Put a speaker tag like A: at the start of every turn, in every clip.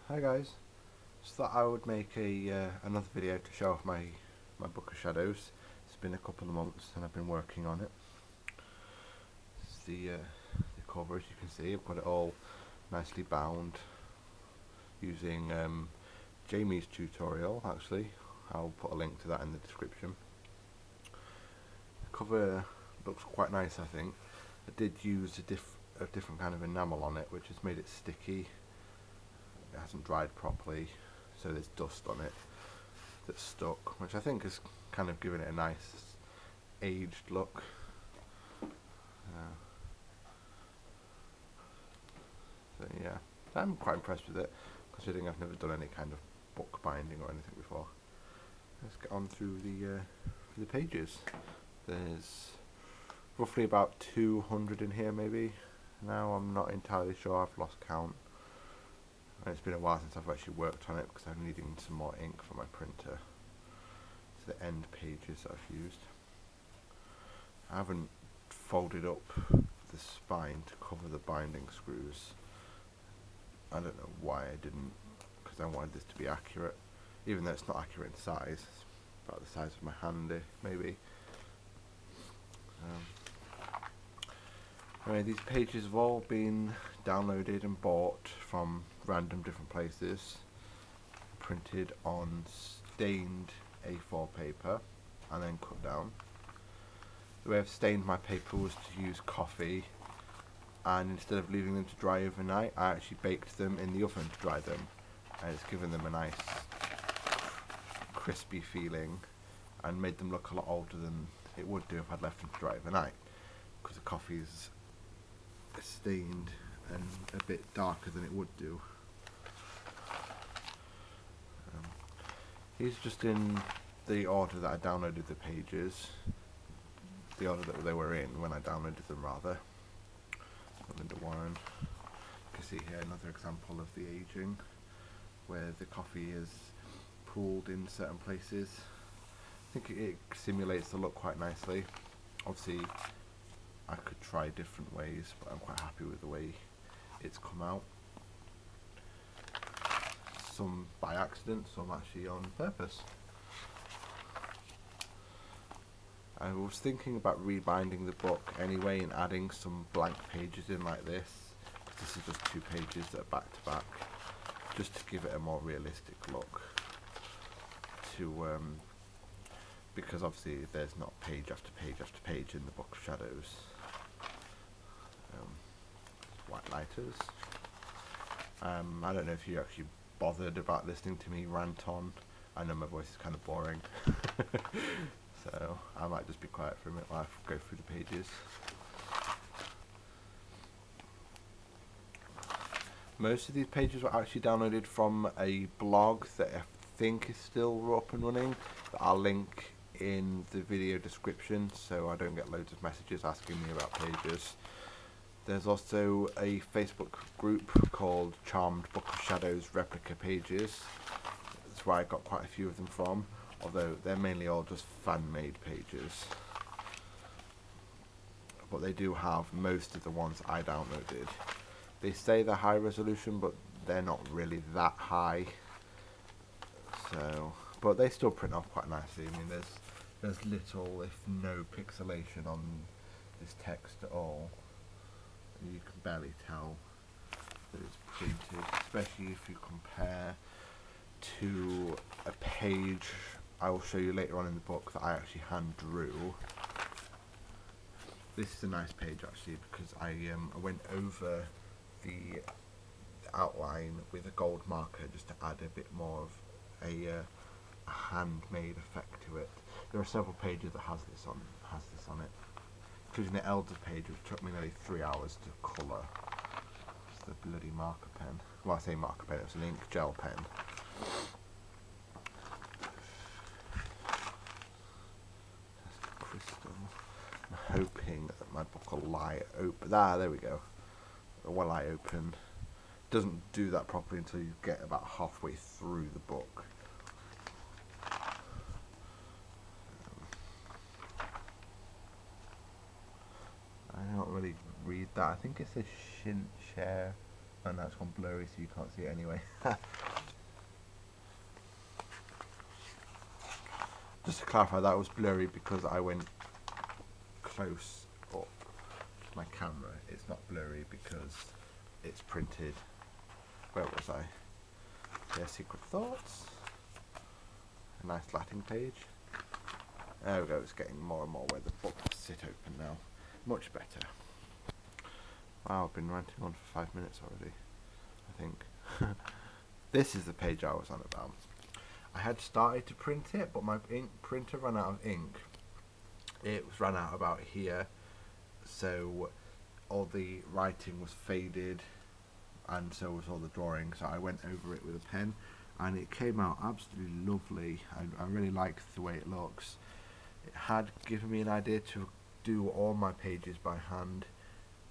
A: Hi guys. Just thought I would make a another video to show off my Book of Shadows. It's been a couple of months and I've been working on it. It's the cover, as you can see. I've got it all nicely bound using Jamie's tutorial. Actually, I'll put a link to that in the description. The cover looks quite nice, I think. I did use a different kind of enamel on it, which has made it sticky. It hasn't dried properly, so there's dust on it that's stuck, which I think has kind of given it a nice aged look. So yeah, I'm quite impressed with it, considering I've never done any kind of book binding or anything before. Let's get on through the pages. There's roughly about 200 in here, maybe. Now I'm not entirely sure, I've lost count. And it's been a while since I've actually worked on it because I'm needing some more ink for my printer. It's the end pages that I've used. I haven't folded up the spine to cover the binding screws. I don't know why I didn't, because I wanted this to be accurate, even though it's not accurate in size. It's about the size of my hand, maybe. Anyway, these pages have all been downloaded and bought from random different places, printed on stained A4 paper and then cut down. The way I've stained my paper was to use coffee, and instead of leaving them to dry overnight, I actually baked them in the oven to dry them, and it's given them a nice crispy feeling and made them look a lot older than it would do if I'd left them to dry overnight, because the coffee's stained and a bit darker than it would do. These are just in the order that I downloaded the pages, the order that they were in when I downloaded them, rather. Linda Warren. You can see here another example of the aging, where the coffee is pooled in certain places. I think it simulates the look quite nicely. Obviously, I could try different ways, but I'm quite happy with the way it's come out. Some by accident, some actually on purpose. I was thinking about rebinding the book anyway and adding some blank pages in like this. This is just 2 pages that are back to back, just to give it a more realistic look. Because obviously there's not page after page after page in the Book of Shadows. White lighters. I don't know if you actually bothered about listening to me rant on. I know my voice is kind of boring. So I might just be quiet for a minute while I go through the pages. Most of these pages were actually downloaded from a blog that I think is still up and running, that I'll link in the video description so I don't get loads of messages asking me about pages. There's also a Facebook group called Charmed Book of Shadows Replica Pages. That's where I got quite a few of them from, although they're mainly all just fan-made pages. But they do have most of the ones I downloaded. They say they're high resolution, but they're not really that high. So, but they still print off quite nicely. I mean, there's little, if no, pixelation on this text at all. You can barely tell that it's printed, especially if you compare to a page I will show you later on in the book that I actually hand drew. This is a nice page actually, because I went over the outline with a gold marker just to add a bit more of a handmade effect to it. There are several pages that has this on it, including the Elders page, which took me nearly 3 hours to colour. It's the bloody marker pen. Well, I say marker pen, it's an ink gel pen. Crystal. I'm hoping that my book will lie open. There we go. It will lie open. Doesn't do that properly until you get about halfway through the book. I don't really read that. I think it says shouldn't share And now it's gone blurry, so you can't see it anyway. Just to clarify, that was blurry because I went close up to my camera. It's not blurry because it's printed. Where was I? Yeah, Secret Thoughts. A nice Latin page. There we go, it's getting more and more where the book will sit open now. Much better. Wow, I've been ranting on for 5 minutes already, I think. This is the page I was on about. I had started to print it, but my printer ran out of ink. It was ran out about here, so all the writing was faded, and so was all the drawing. So I went over it with a pen, and it came out absolutely lovely. I really liked the way it looks. It had given me an idea to do all my pages by hand,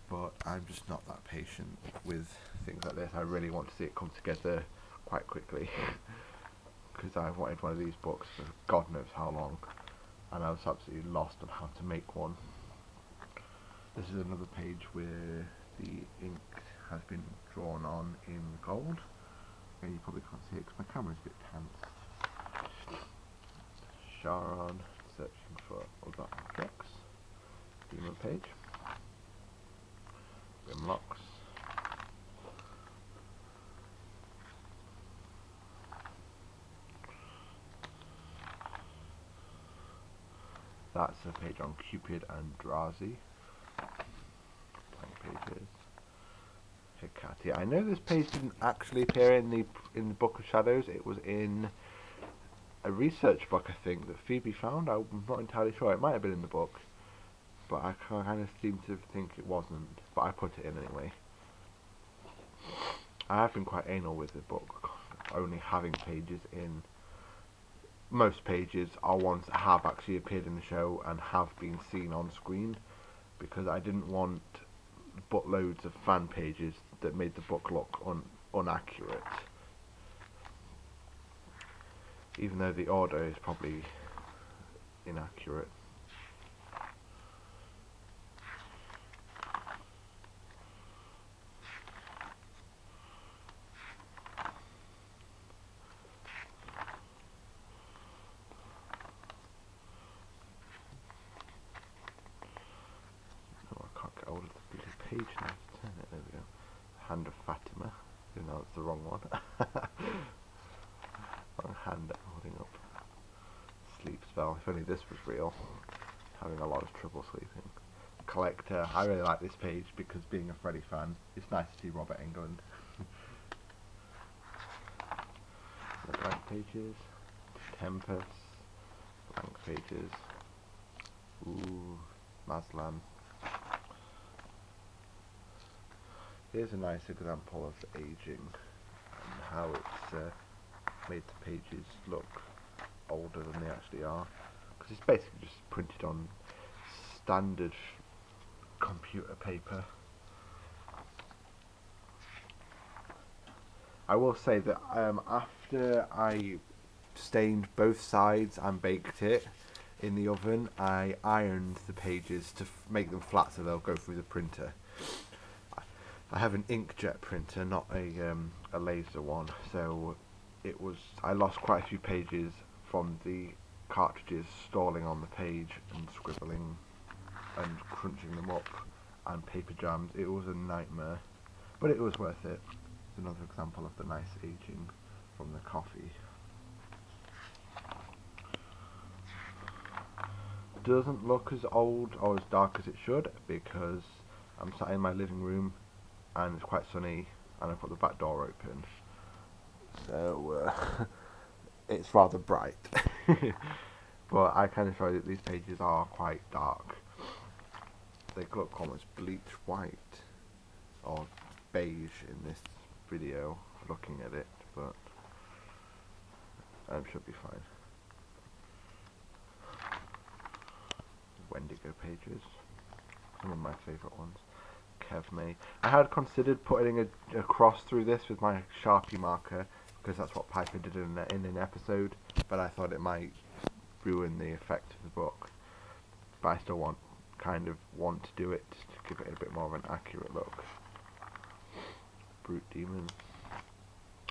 A: but I'm just not that patient with things like this. I really want to see it come together quite quickly. Because I've wanted one of these books for God knows how long, and I was absolutely lost on how to make one. This is another page where the ink has been drawn on in gold. And you probably can't see it because my camera's a bit tense. Charon, searching for other objects. Demon page. Grimlocks. That's a page on Cupid and Drazi. Blank pages. Hecate. I know this page didn't actually appear in the Book of Shadows. It was in a research book, I think, that Phoebe found. I'm not entirely sure. It might have been in the book, but I kind of seem to think it wasn't. But I put it in anyway. I have been quite anal with the book, only having pages in. Most pages are ones that have actually appeared in the show and have been seen on screen, because I didn't want buttloads of fan pages that made the book look inaccurate, even though the order is probably inaccurate. Oh, I can't get hold of the bloody page now to turn it. There we go. Hand of Fatima. You know, it's the wrong one. Wrong hand holding up. Sleep spell. If only this was real. Having a lot of trouble sleeping. Collector. I really like this page because, being a Freddy fan, it's nice to see Robert Englund. The blank pages. Tempest. Blank pages. Ooh, Maslan. Here's a nice example of the aging and how it's made the pages look older than they actually are, because it's basically just printed on standard computer paper. I will say that after I stained both sides and baked it in the oven, I ironed the pages to make them flat so they'll go through the printer. I have an inkjet printer, not a laser one, so I lost quite a few pages from the cartridges stalling on the page and scribbling and crunching them up, and paper jams. It was a nightmare, but it was worth it. It's another example of the nice aging from the coffee. Doesn't look as old or as dark as it should, because I'm sat in my living room and it's quite sunny, and I put the back door open, so it's rather bright. But I can show you that these pages are quite dark. They look almost bleach white or beige in this video looking at it, but should be fine. Wendigo pages, some of my favourite ones. Kev May. I had considered putting a cross through this with my Sharpie marker, because that's what Piper did in an episode, but I thought it might ruin the effect of the book. But I still want to do it to give it a bit more of an accurate look. Brute Demon.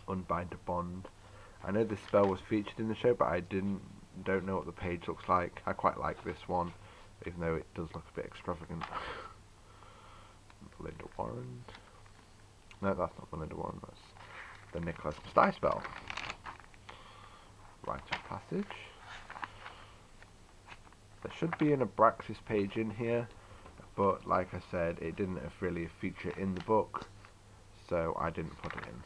A: Unbind a Bond. I know this spell was featured in the show, but I don't know what the page looks like. I quite like this one, even though it does look a bit extravagant. Belinda Warren. No, that's not Belinda Warren, that's the Nicholas Sty spell. Rite of Passage. There should be an Abraxas page in here, but like I said, it didn't really feature in the book, so I didn't put it in.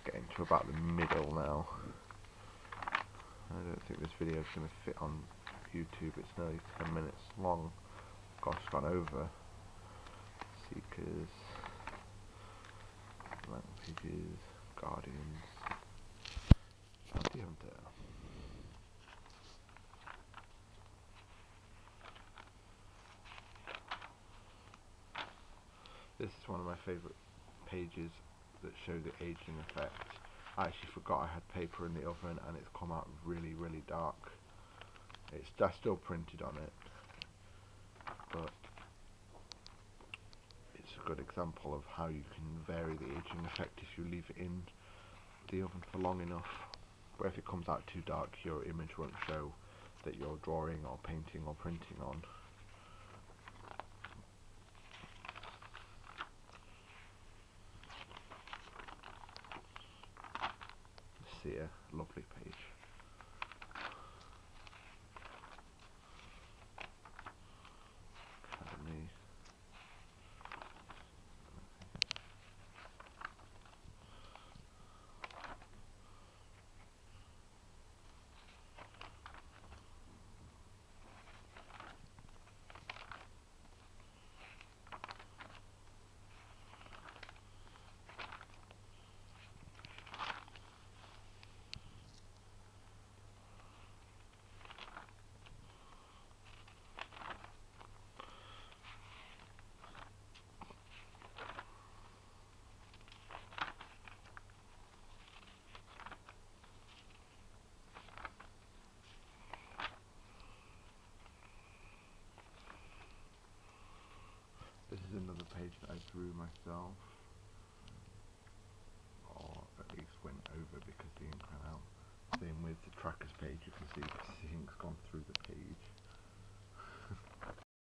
A: Getting to about the middle now. I don't think this video is going to fit on YouTube. It's nearly 10 minutes long. Gosh, gone over. Seekers, Blank Pages, Guardians, Bounty Hunter. This is one of my favourite pages that show the aging effect. I actually forgot I had paper in the oven and it's come out really, really dark. That's still printed on it, but it's a good example of how you can vary the aging effect if you leave it in the oven for long enough. But if it comes out too dark, your image won't show that you're drawing or painting or printing on. Seer, lovely page. Academy. This is another page that I drew myself, or at least went over because the ink ran out. Same with the trackers page, you can see the ink's gone through the